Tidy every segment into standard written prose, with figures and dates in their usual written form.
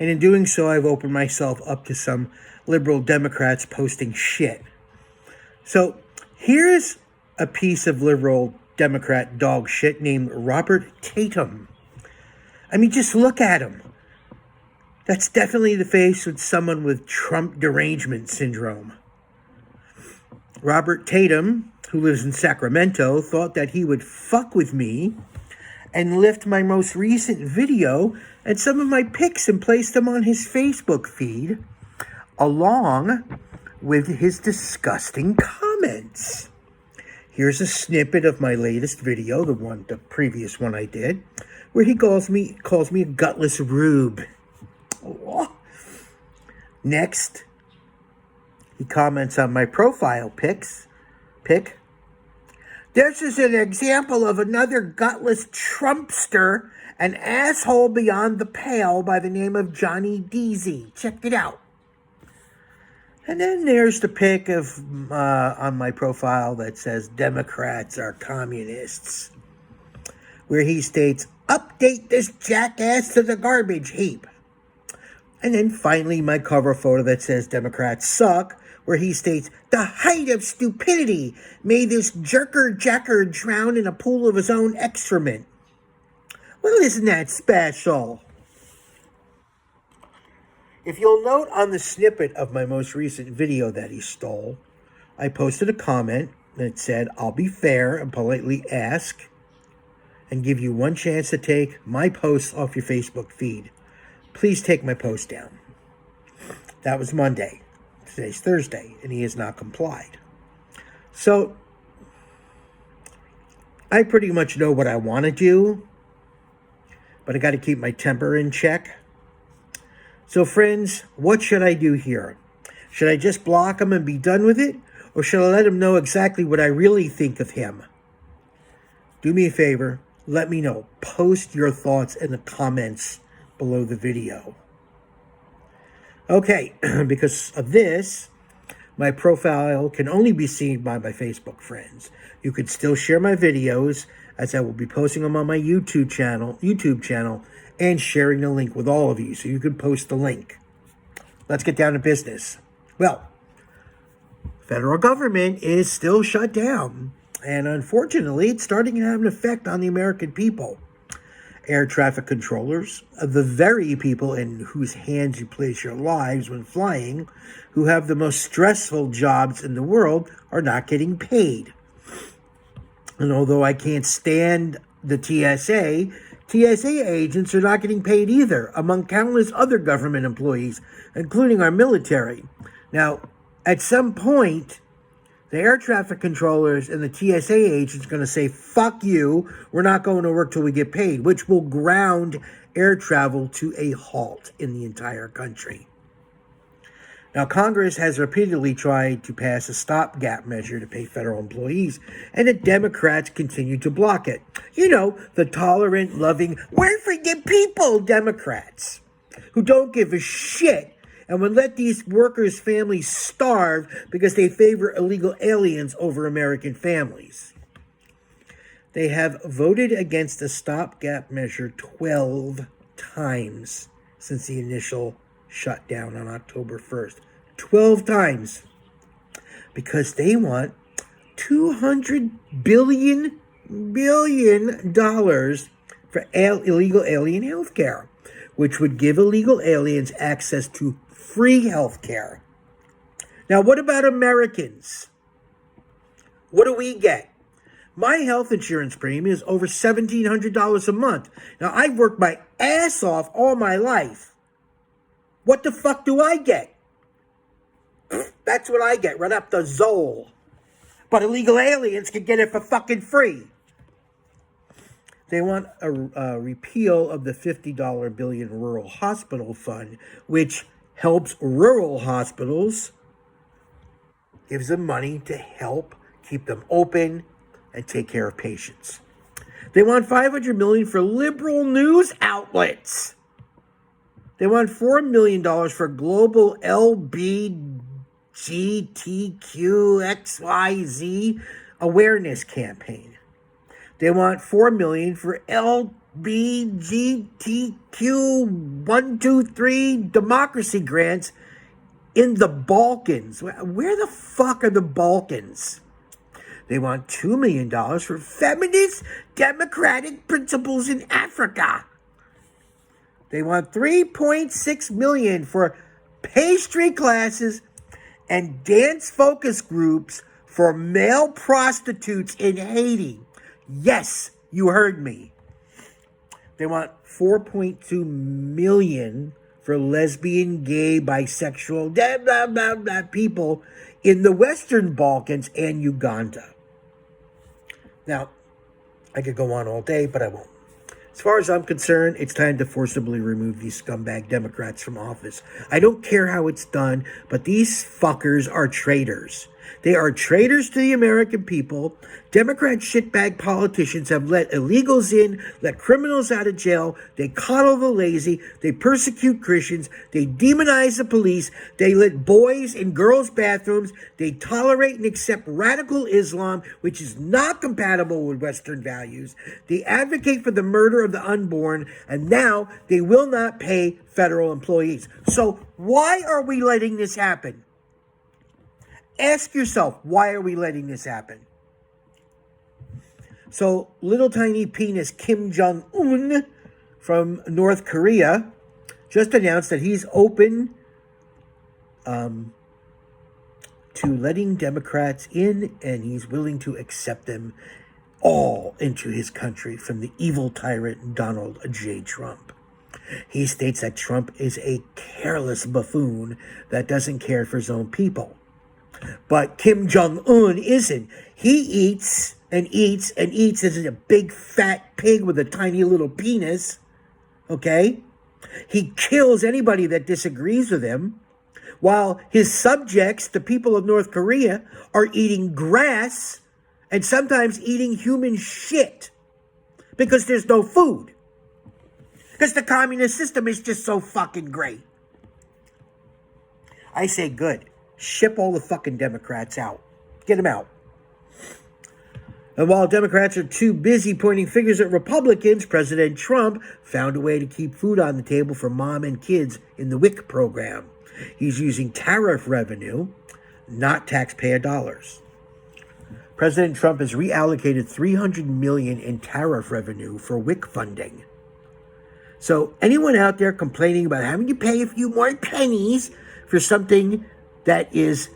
And in doing so, I've opened myself up to some liberal Democrats posting shit. So here's a piece of liberal Democrat dog shit named Robert Tatum. I mean, just look at him. That's definitely the face of someone with Trump derangement syndrome. Robert Tatum, who lives in Sacramento, thought that he would fuck with me and lift my most recent video and some of my pics and place them on his Facebook feed, along with his disgusting comments. Here's a snippet of my latest video, the previous one I did, where he calls me a gutless rube. Oh. Next, he comments on my profile pic. This is an example of another gutless Trumpster, an asshole beyond the pale by the name of Johnny Deasy. Check it out. And then there's the pic of on my profile that says Democrats are communists, where he states, update this jackass to the garbage heap. And then finally my cover photo that says Democrats suck, where he states, the height of stupidity, may this jerker-jacker drown in a pool of his own excrement. Well, isn't that special? If you'll note on the snippet of my most recent video that he stole, I posted a comment that said, I'll be fair and politely ask and give you one chance to take my posts off your Facebook feed. Please take my post down. That was Monday. Today's Thursday, and he has not complied. So, I pretty much know what I want to do, but I got to keep my temper in check. So, friends, what should I do here? Should I just block him and be done with it? Or should I let him know exactly what I really think of him? Do me a favor. Let me know. Post your thoughts in the comments below the video. Okay, because of this, my profile can only be seen by my Facebook friends. You could still share my videos, as I will be posting them on my YouTube channel, and sharing the link with all of you, so you can post the link. Let's get down to business. Well, federal government is still shut down, and unfortunately, it's starting to have an effect on the American people. Air traffic controllers, the very people in whose hands you place your lives when flying, who have the most stressful jobs in the world, are not getting paid. And although I can't stand the TSA agents are not getting paid either, among countless other government employees, including our military. Now, at some point, the air traffic controllers and the TSA agents are going to say, fuck you, we're not going to work till we get paid, which will ground air travel to a halt in the entire country. Now, Congress has repeatedly tried to pass a stopgap measure to pay federal employees, and the Democrats continue to block it. You know, the tolerant, loving, we're for the people Democrats who don't give a shit and would let these workers' families starve because they favor illegal aliens over American families. They have voted against the stopgap measure 12 times since the initial shutdown on October 1st. 12 times. Because they want $200 billion for illegal alien health care, which would give illegal aliens access to free health care. Now, what about Americans? What do we get? My health insurance premium is over $1,700 a month. Now, I've worked my ass off all my life. What the fuck do I get? That's what I get, right up the Zoll. But illegal aliens can get it for fucking free. They want a repeal of the $50 billion rural hospital fund, which helps rural hospitals, gives them money to help keep them open and take care of patients. They want $500 million for liberal news outlets. They want $4 million for global LGBTQXYZ awareness campaign. They want $4 million for LGBTQ123 democracy grants in the Balkans. Where the fuck are the Balkans? They want $2 million for feminist democratic principles in Africa. They want $3.6 million for pastry classes and dance focus groups for male prostitutes in Haiti. Yes, you heard me. They want $4.2 million for lesbian, gay, bisexual, blah, blah, blah, blah, people in the Western Balkans and Uganda. Now, I could go on all day, but I won't. As far as I'm concerned, it's time to forcibly remove these scumbag Democrats from office. I don't care how it's done, but these fuckers are traitors. They are traitors to the American people. Democrat shitbag politicians have let illegals in, let criminals out of jail. They coddle the lazy. They persecute Christians. They demonize the police. They let boys in girls' bathrooms. They tolerate and accept radical Islam, which is not compatible with Western values. They advocate for the murder of the unborn, and now they will not pay federal employees. So why are we letting this happen? Ask yourself, why are we letting this happen? So, little tiny penis Kim Jong-un from North Korea just announced that he's open to letting Democrats in, and he's willing to accept them all into his country from the evil tyrant Donald J. Trump. He states that Trump is a careless buffoon that doesn't care for his own people. But Kim Jong-un isn't. He eats and eats and eats as a big fat pig with a tiny little penis. Okay? He kills anybody that disagrees with him, while his subjects, the people of North Korea, are eating grass and sometimes eating human shit because there's no food. Because the communist system is just so fucking great. I say good. Ship all the fucking Democrats out. Get them out. And while Democrats are too busy pointing fingers at Republicans, President Trump found a way to keep food on the table for mom and kids in the WIC program. He's using tariff revenue, not taxpayer dollars. President Trump has reallocated $300 million in tariff revenue for WIC funding. So anyone out there complaining about having to pay a few more pennies for something that is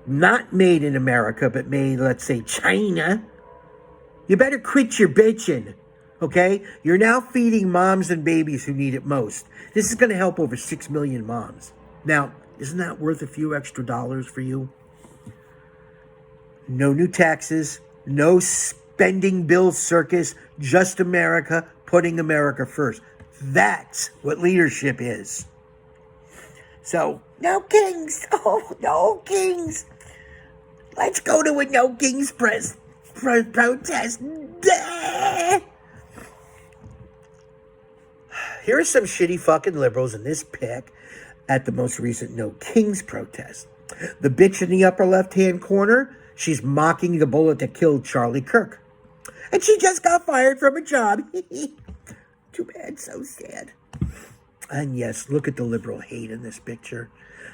not made in America, but made, let's say, China, you better quit your bitching, okay? You're now feeding moms and babies who need it most. This is going to help over 6 million moms. Now, isn't that worth a few extra dollars for you? No new taxes, no spending bill circus, just America, putting America first. That's what leadership is. So, no kings. Oh, no kings. Let's go to a no kings protest. Here are some shitty fucking liberals in this pic at the most recent No Kings protest. The bitch in the upper left-hand corner, she's mocking the bullet that killed Charlie Kirk. And she just got fired from a job. Too bad, so sad. And yes, look at the liberal hate in this picture.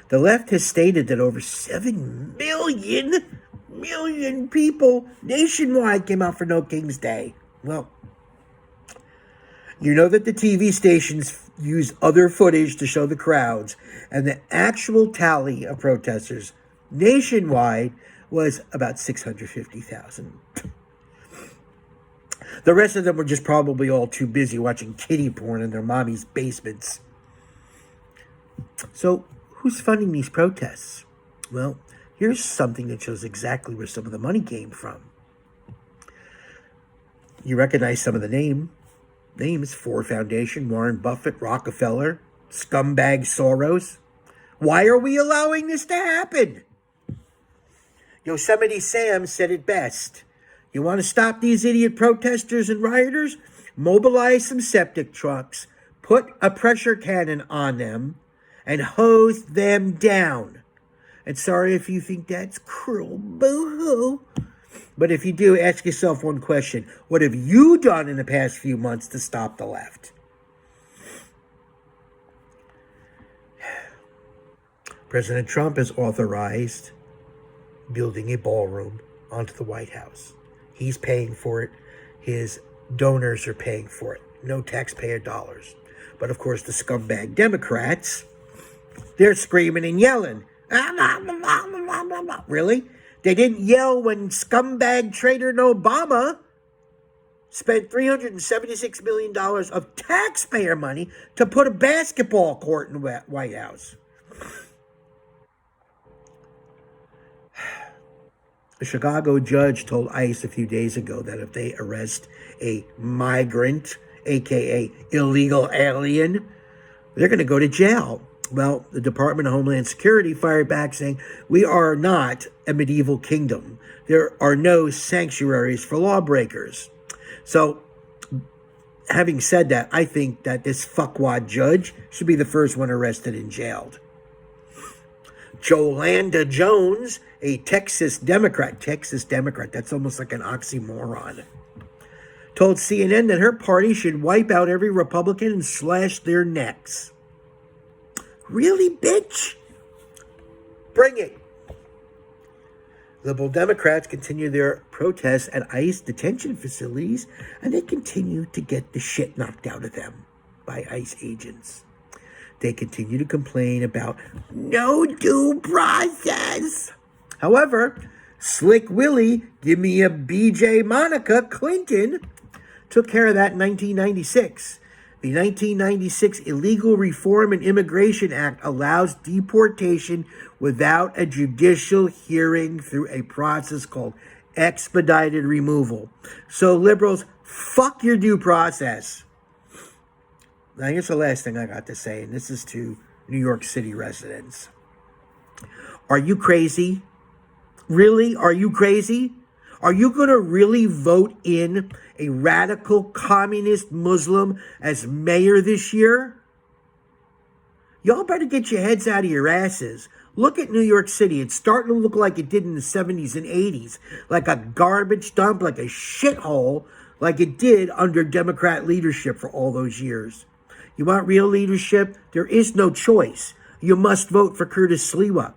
The left has stated that over 7 million people nationwide came out for No King's Day. Well, you know that the TV stations use other footage to show the crowds, and the actual tally of protesters nationwide was about 650,000. The rest of them were just probably all too busy watching kiddie porn in their mommy's basements. So, who's funding these protests? Well, here's something that shows exactly where some of the money came from. You recognize some of the names: Ford Foundation, Warren Buffett, Rockefeller, scumbag Soros. Why are we allowing this to happen? Yosemite Sam said it best. You want to stop these idiot protesters and rioters? Mobilize some septic trucks, put a pressure cannon on them, and hose them down. And sorry if you think that's cruel. Boo-hoo. But if you do, ask yourself one question. What have you done in the past few months to stop the left? President Trump has authorized building a ballroom onto the White House. He's paying for it. His donors are paying for it. No taxpayer dollars. But of course, the scumbag Democrats, they're screaming and yelling. Really? They didn't yell when scumbag traitor Obama spent $376 million of taxpayer money to put a basketball court in the White House. A Chicago judge told ICE a few days ago that if they arrest a migrant, aka illegal alien, they're going to go to jail. Well, the Department of Homeland Security fired back saying, we are not a medieval kingdom. There are no sanctuaries for lawbreakers. So, having said that, I think that this fuckwad judge should be the first one arrested and jailed. Jolanda Jones, a Texas Democrat, that's almost like an oxymoron, told CNN that her party should wipe out every Republican and slash their necks. Really, bitch? Bring it. Liberal Democrats continue their protests at ICE detention facilities, and they continue to get the shit knocked out of them by ICE agents. They continue to complain about no due process. However, Slick Willie, give me a BJ Monica Clinton, took care of that in 1996. The 1996 Illegal Reform and Immigration Act allows deportation without a judicial hearing through a process called expedited removal. So liberals, fuck your due process. Now here's the last thing I got to say, and this is to New York City residents. Are you crazy? Really? Are you crazy? Are you going to really vote in a radical communist Muslim as mayor this year? Y'all better get your heads out of your asses. Look at New York City. It's starting to look like it did in the 70s and 80s. Like a garbage dump, like a shithole, like it did under Democrat leadership for all those years. You want real leadership? There is no choice. You must vote for Curtis Sliwa.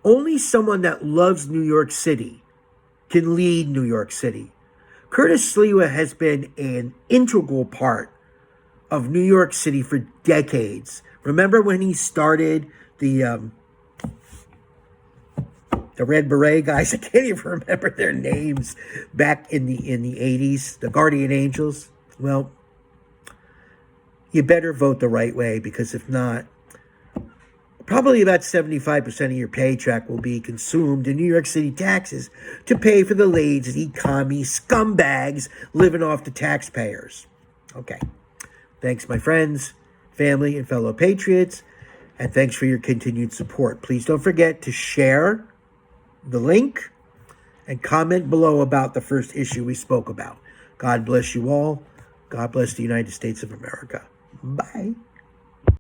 Only someone that loves New York City can lead New York City. Curtis Sliwa has been an integral part of New York City for decades. Remember when he started the Red Beret guys? I can't even remember their names back in the 80s, the Guardian Angels. Well, you better vote the right way, because if not, probably about 75% of your paycheck will be consumed in New York City taxes to pay for the lazy commie scumbags living off the taxpayers. Okay. Thanks, my friends, family, and fellow patriots, and thanks for your continued support. Please don't forget to share the link and comment below about the first issue we spoke about. God bless you all. God bless the United States of America. Bye.